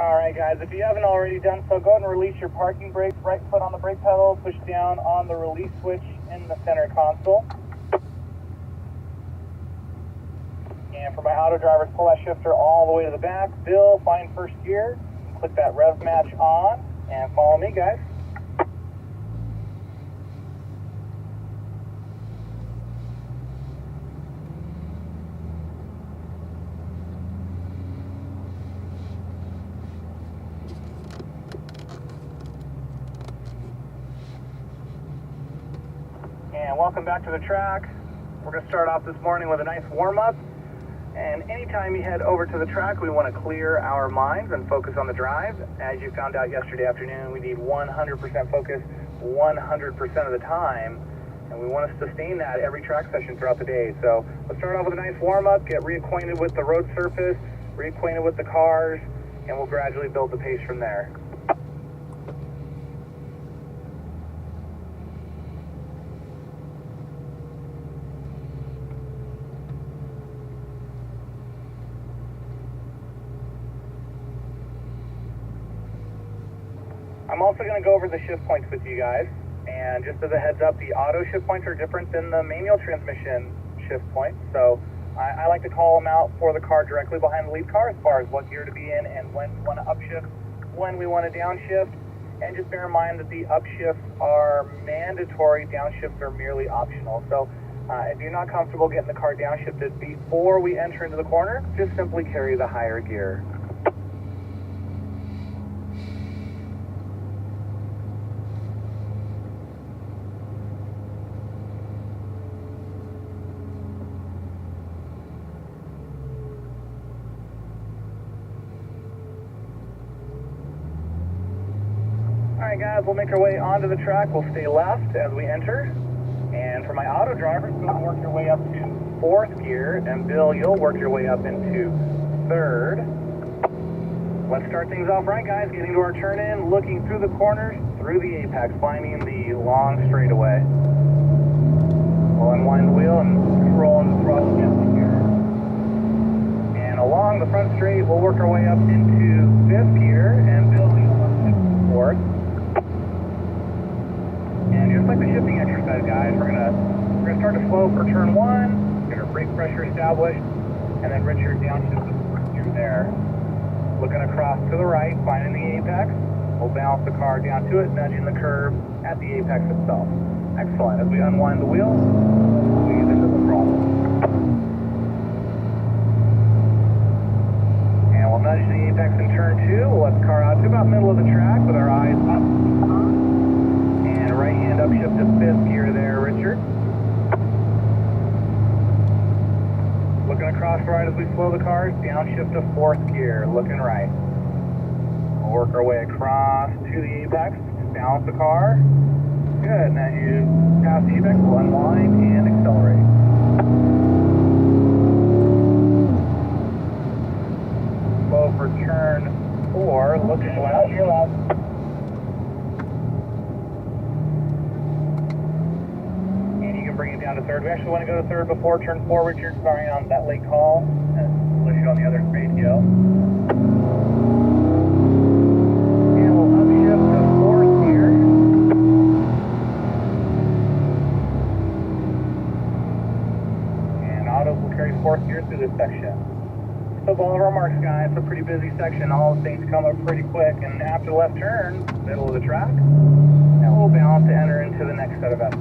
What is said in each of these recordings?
Alright guys, if you haven't already done so, go ahead and release your parking brake. Right foot on the brake pedal, push down on the release switch in the center console. And for my auto drivers, pull that shifter all the way to the back. Bill, find first gear, click that rev match on, and follow me guys. And welcome back to the track. We're going to start off this morning with a nice warm-up. And anytime you head over to the track, we want to clear our minds and focus on the drive. As you found out yesterday afternoon, we need 100% focus 100% of the time. And we want to sustain that every track session throughout the day. So let's start off with a nice warm-up, get reacquainted with the road surface, reacquainted with the cars, and we'll gradually build the pace from there. I'm also going to go over the shift points with you guys, and just as a heads up, the auto shift points are different than the manual transmission shift points, so I like to call them out for the car directly behind the lead car as far as what gear to be in and when we want to upshift, when we want to downshift, and just bear in mind that the upshifts are mandatory, downshifts are merely optional. So if you're not comfortable getting the car downshifted before we enter into the corner, just simply carry the higher gear. Alright guys, we'll make our way onto the track. We'll stay left as we enter. And for my auto drivers, go work your way up to fourth gear. And Bill, you'll work your way up into third. Let's start things off right guys, getting to our turn in, looking through the corners, through the apex, finding the long straightaway. We'll unwind the wheel and roll on the throttle gently here. And along the front straight, we'll work our way up into fifth gear. And Bill, you'll work into fourth. And just like the shifting exercise, guys, we're gonna start to slow for turn one, get our brake pressure established, and then Richard downshift through there. Looking across to the right, finding the apex, we'll balance the car down to it, nudging the curve at the apex itself. Excellent. As we unwind the wheel, squeeze into the throttle. And we'll nudge the apex in turn two. We'll let the car out to about middle of the track with our eyes up. Right hand upshift to fifth gear there, Richard. Looking across right as we slow the cars, downshift to fourth gear, looking right. We'll work our way across to the apex, balance the car. Good, now you pass the apex, we'll unwind and accelerate. Slow for turn four, looking left. Bring it down to third. We actually want to go to third before turn four, Richard. Sorry on that late call. We'll shoot on the other radio. And we'll upshift to fourth gear. And auto will carry fourth gear through this section. So all of our marks, guys. It's a pretty busy section. All the things come up pretty quick. And after the left turn, middle of the track, and we'll balance to enter into the next set of F's.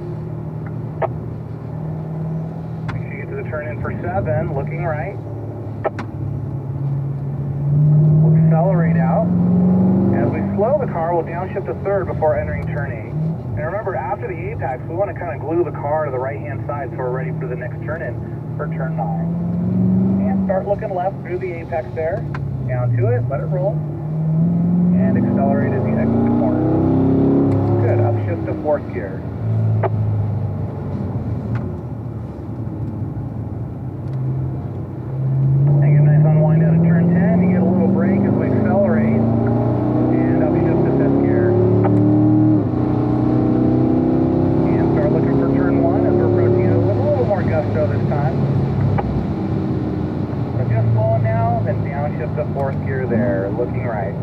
Turn in for 7, looking right. We'll accelerate out. As we slow the car, we'll downshift to third before entering turn 8. And remember, after the apex, we want to kind of glue the car to the right-hand side so we're ready for the next turn in for turn 9. And start looking left through the apex there. Down to it, let it roll. And accelerate as you exit the corner. Good, upshift to fourth gear. This time. So just slowing now, then down Downshift to fourth gear there, looking right.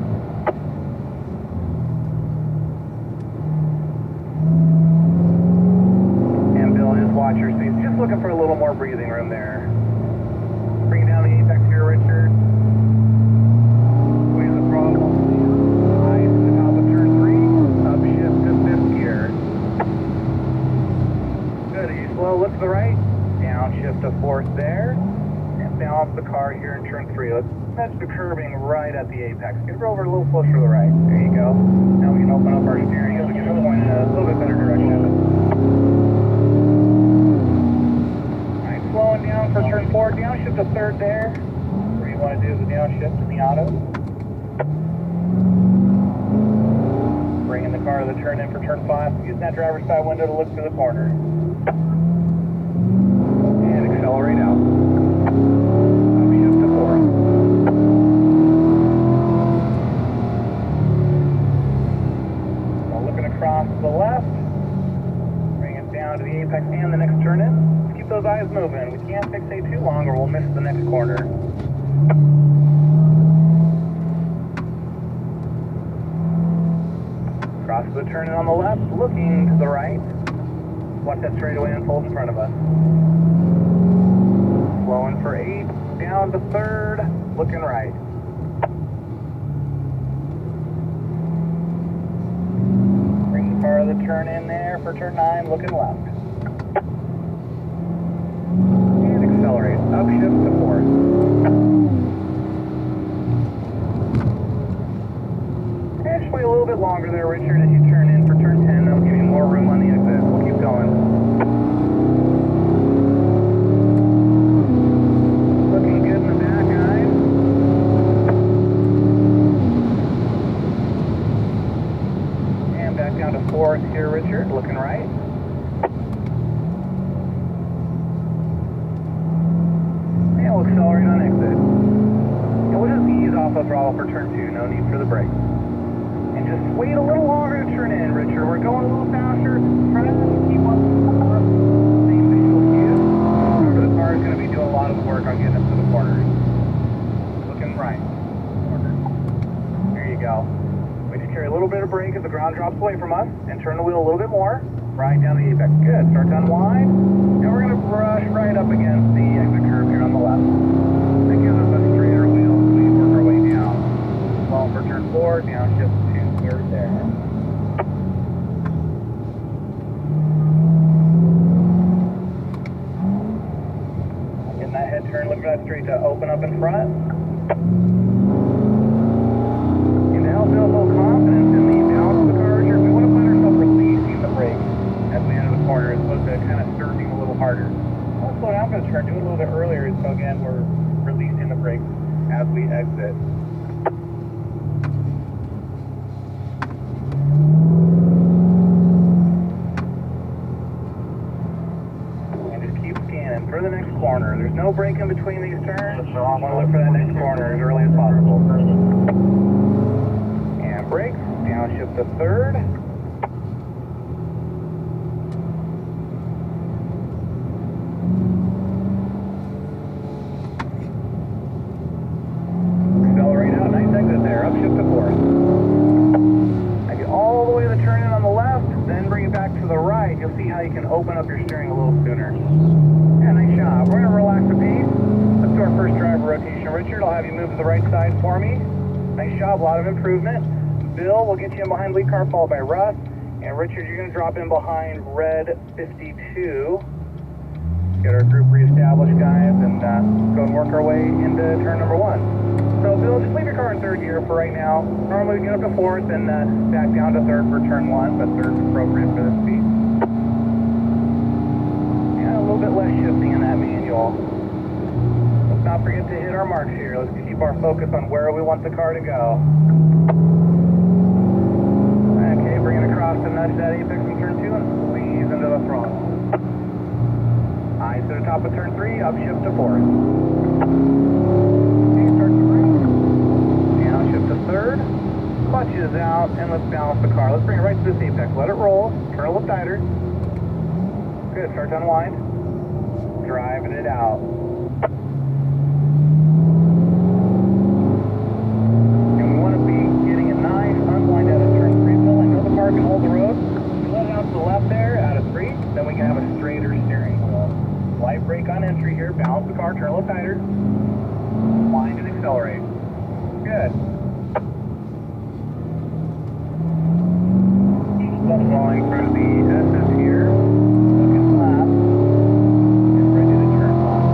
And Bill, just watch your space. Just looking for a little more breathing room there. Bring down the apex here, Richard. Squeeze the throttle. Nice to the top of turn 3. Upshift to fifth gear. Good, as you slow, look to the right. Downshift to fourth there. And balance the car here in turn 3. Let's touch the curbing right at the apex. Get it over a little closer to the right. There you go. Now we can open up our steering as we get it pointed in a little bit better direction. Alright, slowing down for turn 4. Downshift to third there. Where you want to do the downshift in the auto. Bringing the car to the turn in for turn 5. Using that driver's side window to look through the corner. And accelerate out. Upshift to fourth. Now looking across to the left. Bring it down to the apex and the next turn in. Let's keep those eyes moving. We can't fixate too long or we'll miss the next corner. Cross the turn in on the left, looking to the right. Watch that straightaway unfold in front of us. Slowing for 8, down to third, looking right. Bring the car to the turn in there for turn 9, looking left. And accelerate, upshift to fourth. And just wait a little bit longer there, Richard, as you turn in for turn 10. That'll give you more room on the exit. We'll keep going. Looking good in the back, guys. And back down to fourth here, Richard. Looking right. And we'll accelerate on exit. And we'll just ease off the throttle for turn 2. No need for the brakes. And just wait a little longer to turn in, Richard. We're going a little faster. Try to keep up the same visual cues. Remember, the car is going to be doing a lot of the work on getting us to the corners. Looking right. Corner. There you go. We just carry a little bit of brake as the ground drops away from us and turn the wheel a little bit more. Right down the apex. Good. Start to unwind. And we're going to brush right up against the exit curve here on the left. That gives us a straighter wheel so we can work our way down. Slow for turn 4, downshift to third there. Getting that head turn, look for that straight to open up in front. And to help build a little confidence in the balance of the car, Richard, we want to find ourselves releasing the brake as we enter the corner as opposed to kind of surging a little harder. Let's slow down for the turn, do it a little bit earlier, so again, we're releasing the brakes as we exit. For the next corner. There's no break in between these turns. I want to look for that next corner as early as possible. And brakes. Downshift to third. Accelerate out. Nice exit there. Upshift to fourth. I get all the way to the turn in on the left, then bring it back to the right. You'll see how you can open up your steering a little sooner. Yeah, nice job. We're going to relax the pace. Let's do our first driver rotation. Richard, I'll have you move to the right side for me. Nice job, a lot of improvement. Bill, we'll get you in behind lead car, followed by Russ. And Richard, you're going to drop in behind red 52. Get our group reestablished, guys, and go and work our way into turn number 1. So, Bill, just leave your car in third gear for right now. Normally we get up to fourth and back down to third for turn 1, but third's appropriate for this speed. A little bit less shifting in that manual. Let's not forget to hit our marks here. Let's keep our focus on where we want the car to go. Okay, bring it across to nudge that apex in turn 2 and squeeze into the throttle. Eyes to the top of turn 3, upshift to fourth. Okay, start to brake. Downshift to third. Clutch is out, and let's balance the car. Let's bring it right to this apex. Let it roll. Turn a little tighter. Good, start to unwind. Driving it out. entry here. Balance the car, turn a little tighter. Wind and accelerate. Good. Falling through the SS here. Looking flat. Get ready to turn one.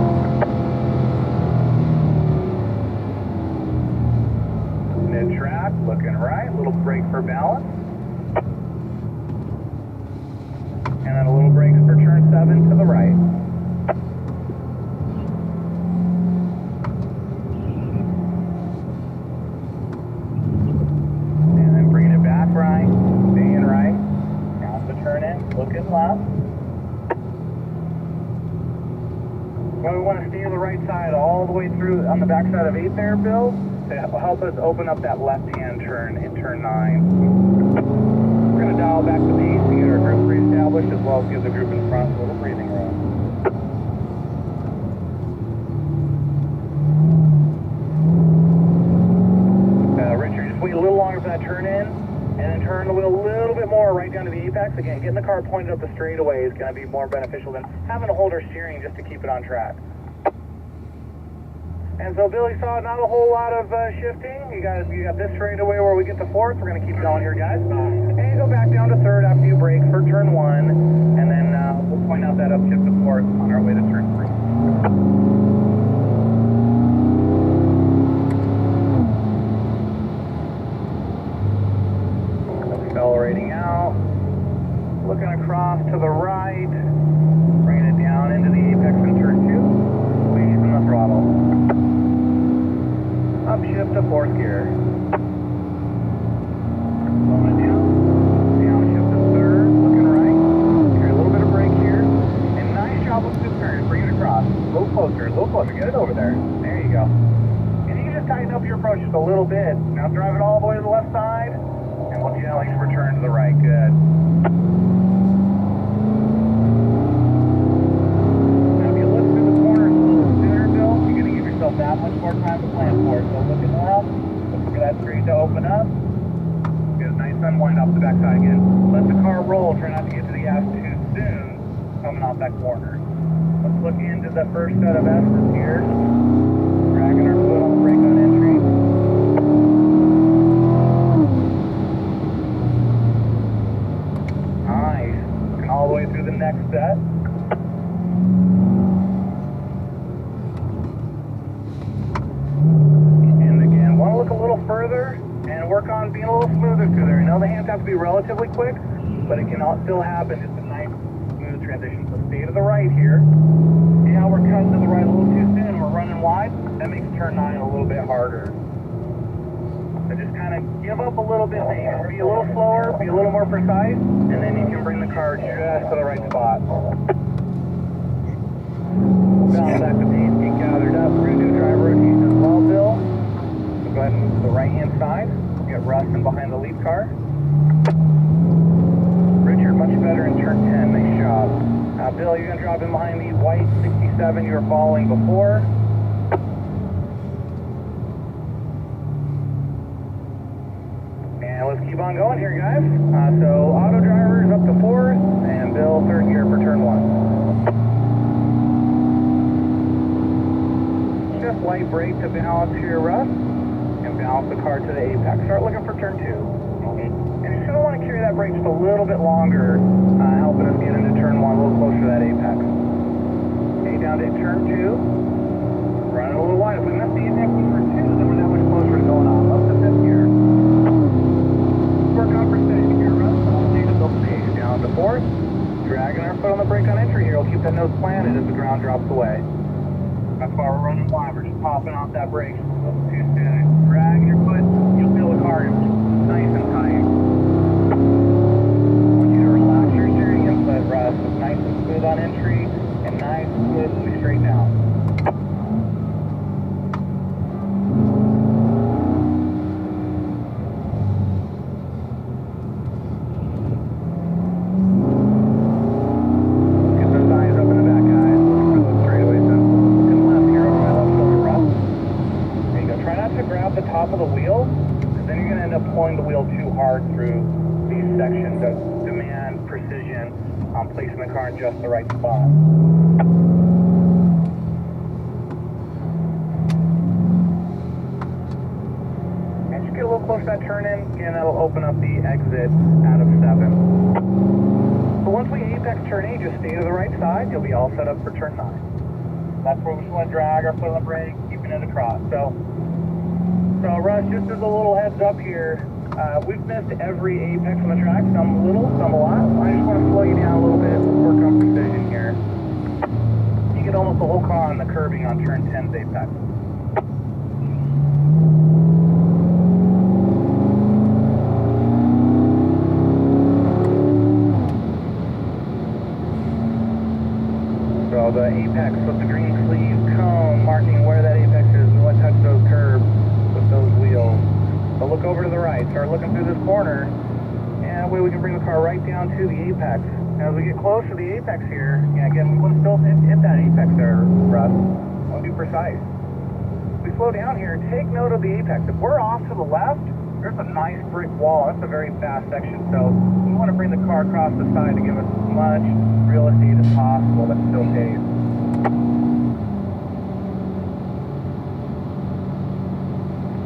Mid-track, looking right. Little brake for balance. And then a little brakes for turn 7 to the right. And then bringing it back right, staying right. Down the turn in, looking left. Well, we want to stay to the right side all the way through on the back side of 8 there, Bill, to help us open up that left-hand turn in turn 9. We're going to dial back the pace to get our group re-established, as well as give the group in front a little breathing room. Richard, just wait a little longer for that turn in, and then turn the wheel a little bit more right down to the apex. Again, getting the car pointed up the straightaway is going to be more beneficial than having to hold our steering just to keep it on track. And so Billy saw not a whole lot of shifting. You got this straightaway where we get to 4th. We're going to keep going here, guys. And you go back down to 3rd after you brake for turn 1, and then we'll point out that upshift to 4th on our way to turn 3. Accelerating out, looking across to the right, bringing it down into the apex in turn 2, squeezing the throttle. Upshift to 4th gear. Slowing it down, downshift to 3rd, looking right. Carry a little bit of brake here, and nice job with the turn, bring it across. A little closer, get it over there. There you go. And you can just tighten up your approach just a little bit. Now drive it all the way to the left side. And we'll gently return to the right. Good. Now, if you look through the corners a little sooner, Bill, you're going to give yourself that much more time to plan for it. So looking left, look for that street to open up. Get a nice unwind off the backside again. Let the car roll. Try not to get to the gas too soon coming off that corner. Let's look into the first set of S's here. Dragging our foot on the brake on entry. All the way through the next set. And again, want to look a little further and work on being a little smoother through there. You know, the hands have to be relatively quick, but it can still happen. Just a nice, smooth transition. So stay to the right here. See how we're cutting to the right a little too soon and we're running wide? That makes turn 9 a little bit harder. So just kind of give up a little bit, be a little slower, be a little more precise, and then you can bring the car just to the right spot. Balance back the pace, get gathered up, through new driver rotation as well, Bill. So go ahead and move to the right-hand side, get Russ in behind the lead car. Richard, much better in turn 10, nice job. Bill, you're going to drop in behind the white 67 you were following before. And let's keep on going here, guys. So auto driver is up to 4th, and Bill 3rd gear for turn 1. Just light brake to balance here, Russ, and balance the car to the apex. Start looking for turn 2. And you're going to want to carry that brake just a little bit longer, helping us get into turn 1 a little closer to that apex. Okay, down to turn 2. Running a little wide. If we miss the apex in turn 2, then we're that much closer to going on. Up to 5th gear. Work on precision here, Russ. Take the stage down to 4th. Dragging our foot on the brake on entry here. We'll keep that nose planted as the ground drops away. That's why we're running wide. We're just popping off that brake a little too soon. Dragging your foot, you'll feel the car nice and tight. I want you to relax your steering input, Russ. It's nice and smooth on entry and nice and smooth as we straighten out. Top of the wheel, because then you're going to end up pulling the wheel too hard through these sections that demand precision on placing the car in just the right spot. open up the exit out of 7. So once we apex turn 8, just stay to the right side. You'll be all set up for turn 9. That's where we just want to drag our foot on the brake, keeping it across. So Russ, just as a little heads up here, we've missed every apex on the track, some little, some a lot. I just want to slow you down a little bit. Let's work on precision here. You get almost the whole car on the curbing on turn 10's apex. So the apex with the green sleeve cone marking where that apex is, we want to touch those curbs with those wheels. So look over to the right, start looking through this corner, and that way we can bring the car right down to the apex. As we get close to the apex here, again, we want to still hit that apex there, Russ. Don't be precise. We slow down here, take note of the apex. If we're off to the left, there's a nice brick wall. That's a very fast section, so we want to bring the car across the side to give us as much real estate as possible that still pays.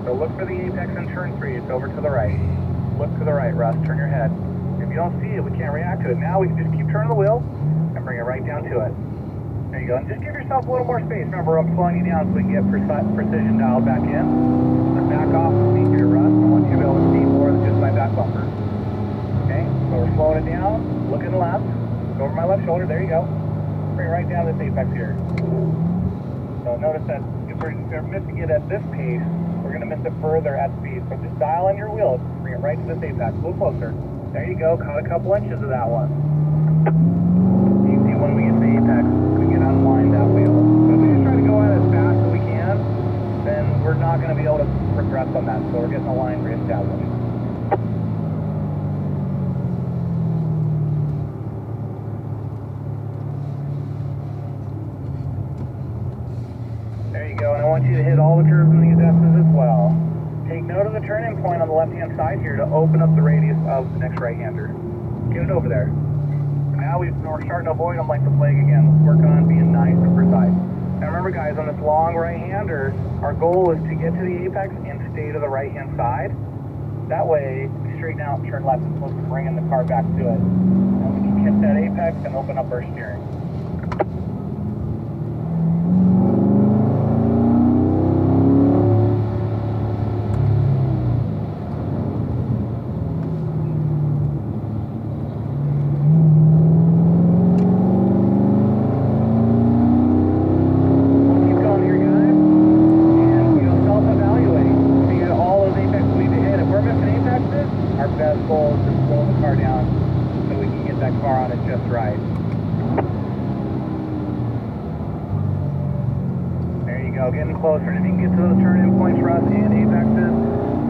So look for the apex in turn 3. It's over to the right. Look to the right, Russ. Turn your head. If you don't see it, we can't react to it. Now we can just keep turning the wheel and bring it right down to it. There you go. And just give yourself a little more space. Remember, I'm slowing you down so we can get precision dialed back in. Let's back off the seat here, Russ. I want you to be able to see more than just my back bumper. Okay? So we're slowing it down. Looking left. Go over my left shoulder. There you go. Bring it right down to this apex here. So notice that if we're missing it at this pace, we're going to miss it further at speed. So just dial in your wheel. Bring it right to this apex. A little closer. There you go. Caught a couple inches of that one. You can see when we get to the apex, we can unwind that wheel. So if we just try to go at it as fast as we can, then we're not going to be able to progress on that. So we're getting the line reestablished. There you go. And I want you to hit all the curves and the adjustments as well. Take note of the turn-in point on the left-hand side here to open up the radius of the next right-hander. Get it over there. Now we're starting to avoid them like the plague again. Let's work on being nice and precise. Now remember, guys, on this long right-hander, our goal is to get to the apex and stay to the right-hand side. That way, we straighten out and turn left as opposed to bringing the car back to it. And we can hit that apex and open up our steering. Getting closer. And if you can get to those turn-in points, Russ, and apexes,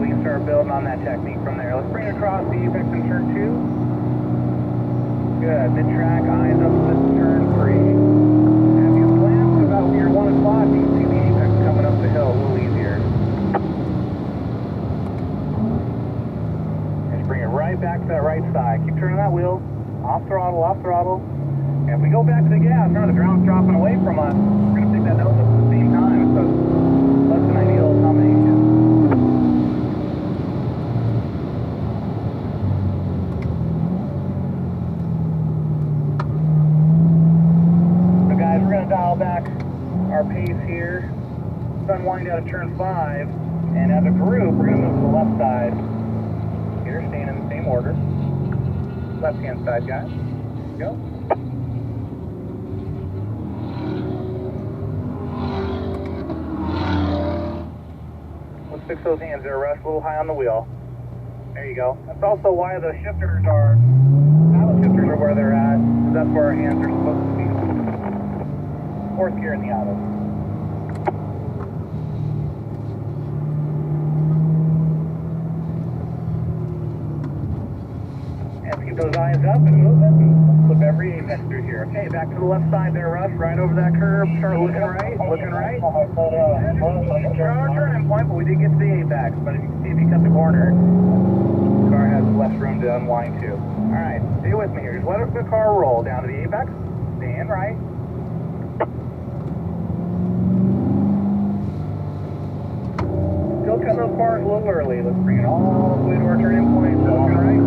we can start building on that technique from there. Let's bring it across the apex in turn 2. Good. Mid-track, eyes up to turn 3. And if you glance about your 1 o'clock, you can see the apex coming up the hill a little easier. Just bring it right back to that right side. Keep turning that wheel. Off throttle, off throttle. And if we go back to the gas, remember the ground's dropping away from us, we're going to pick that nose up at the same time. So less than ideal combination. So guys, we're going to dial back our pace here. Let's unwind out of turn 5. And as a group, we're going to move to the left side. Here, staying in the same order. Left-hand side, guys. Go. Fix those hands there, Russ, a little high on the wheel. There you go. That's also why the shifters are, paddle shifters are where they're at, because that's where our hands are supposed to be. 4th gear in the auto. And keep those eyes up and moving. Flip every apex through here. Okay, back to the left side there, Russ, right over that curb. Start looking right, looking right. We're on our turning point, but we did get to the apex. But if you can see, if you cut the corner, the car has less room to unwind too. Alright, stay with me here. Just let the car roll down to the apex. Stand right. Still cutting those corners a little early. Let's bring it all the way to our turning point. Looking right.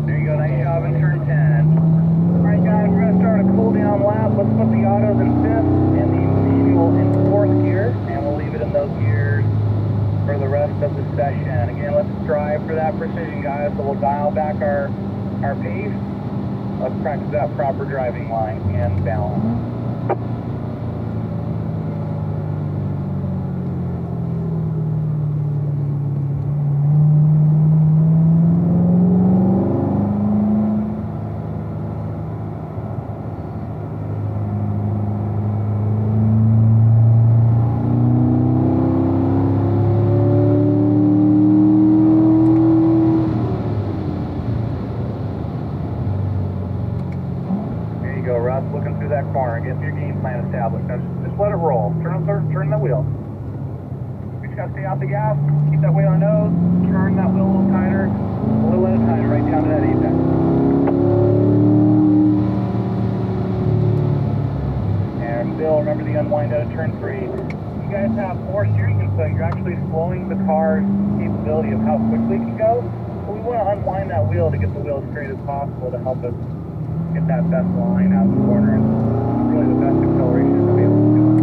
There you go. Nice job in turn 10. Alright guys, we're going to start a cool down lap. Let's put the autos in 5th and the manual in 4th gear. And we'll leave it in those gears for the rest of the session. Again, let's strive for that precision, guys. So we'll dial back our pace. Let's practice that proper driving line and balance. Go, Russ, looking through that corner, get your game plan established. Now just let it roll. Turn the wheel. You just gotta stay off the gas, keep that weight on the nose, turn that wheel a little tighter, right down to that apex. And Bill, remember the unwind out of turn 3. You guys have 4 steering input, you're actually slowing the car's capability of how quickly it can go. So we want to unwind that wheel to get the wheel as straight as possible to help us get that best line out of the corner and really the best acceleration to be able to do it.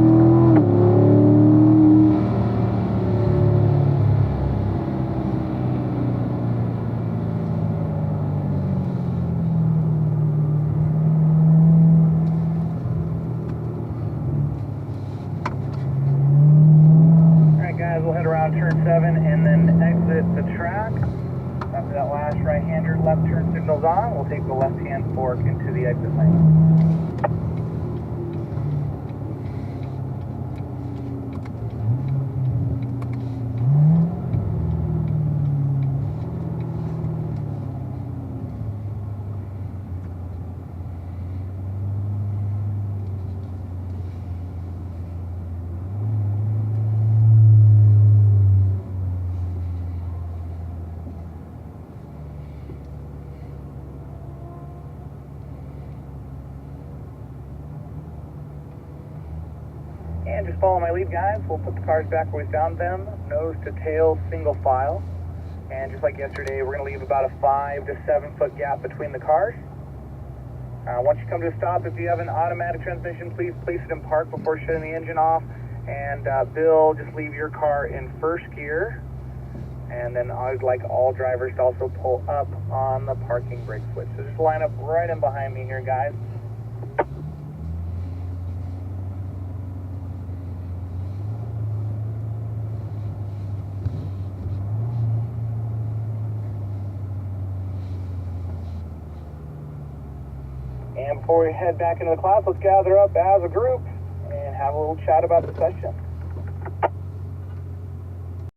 Alright guys, we'll head around turn 7 and then exit the track. After that last right-hander left turn signal's on, we'll take the left-hand fork into the exit lane. And just follow my lead, guys. We'll put the cars back where we found them, nose to tail, single file. And just like yesterday, we're going to leave about a 5 to 7 foot gap between the cars. Once you come to a stop, if you have an automatic transmission, please place it in park before shutting the engine off. And Bill, just leave your car in 1st gear. And then I'd like all drivers to also pull up on the parking brake switch. So just line up right in behind me here, guys. And before we head back into the class, let's gather up as a group and have a little chat about the session.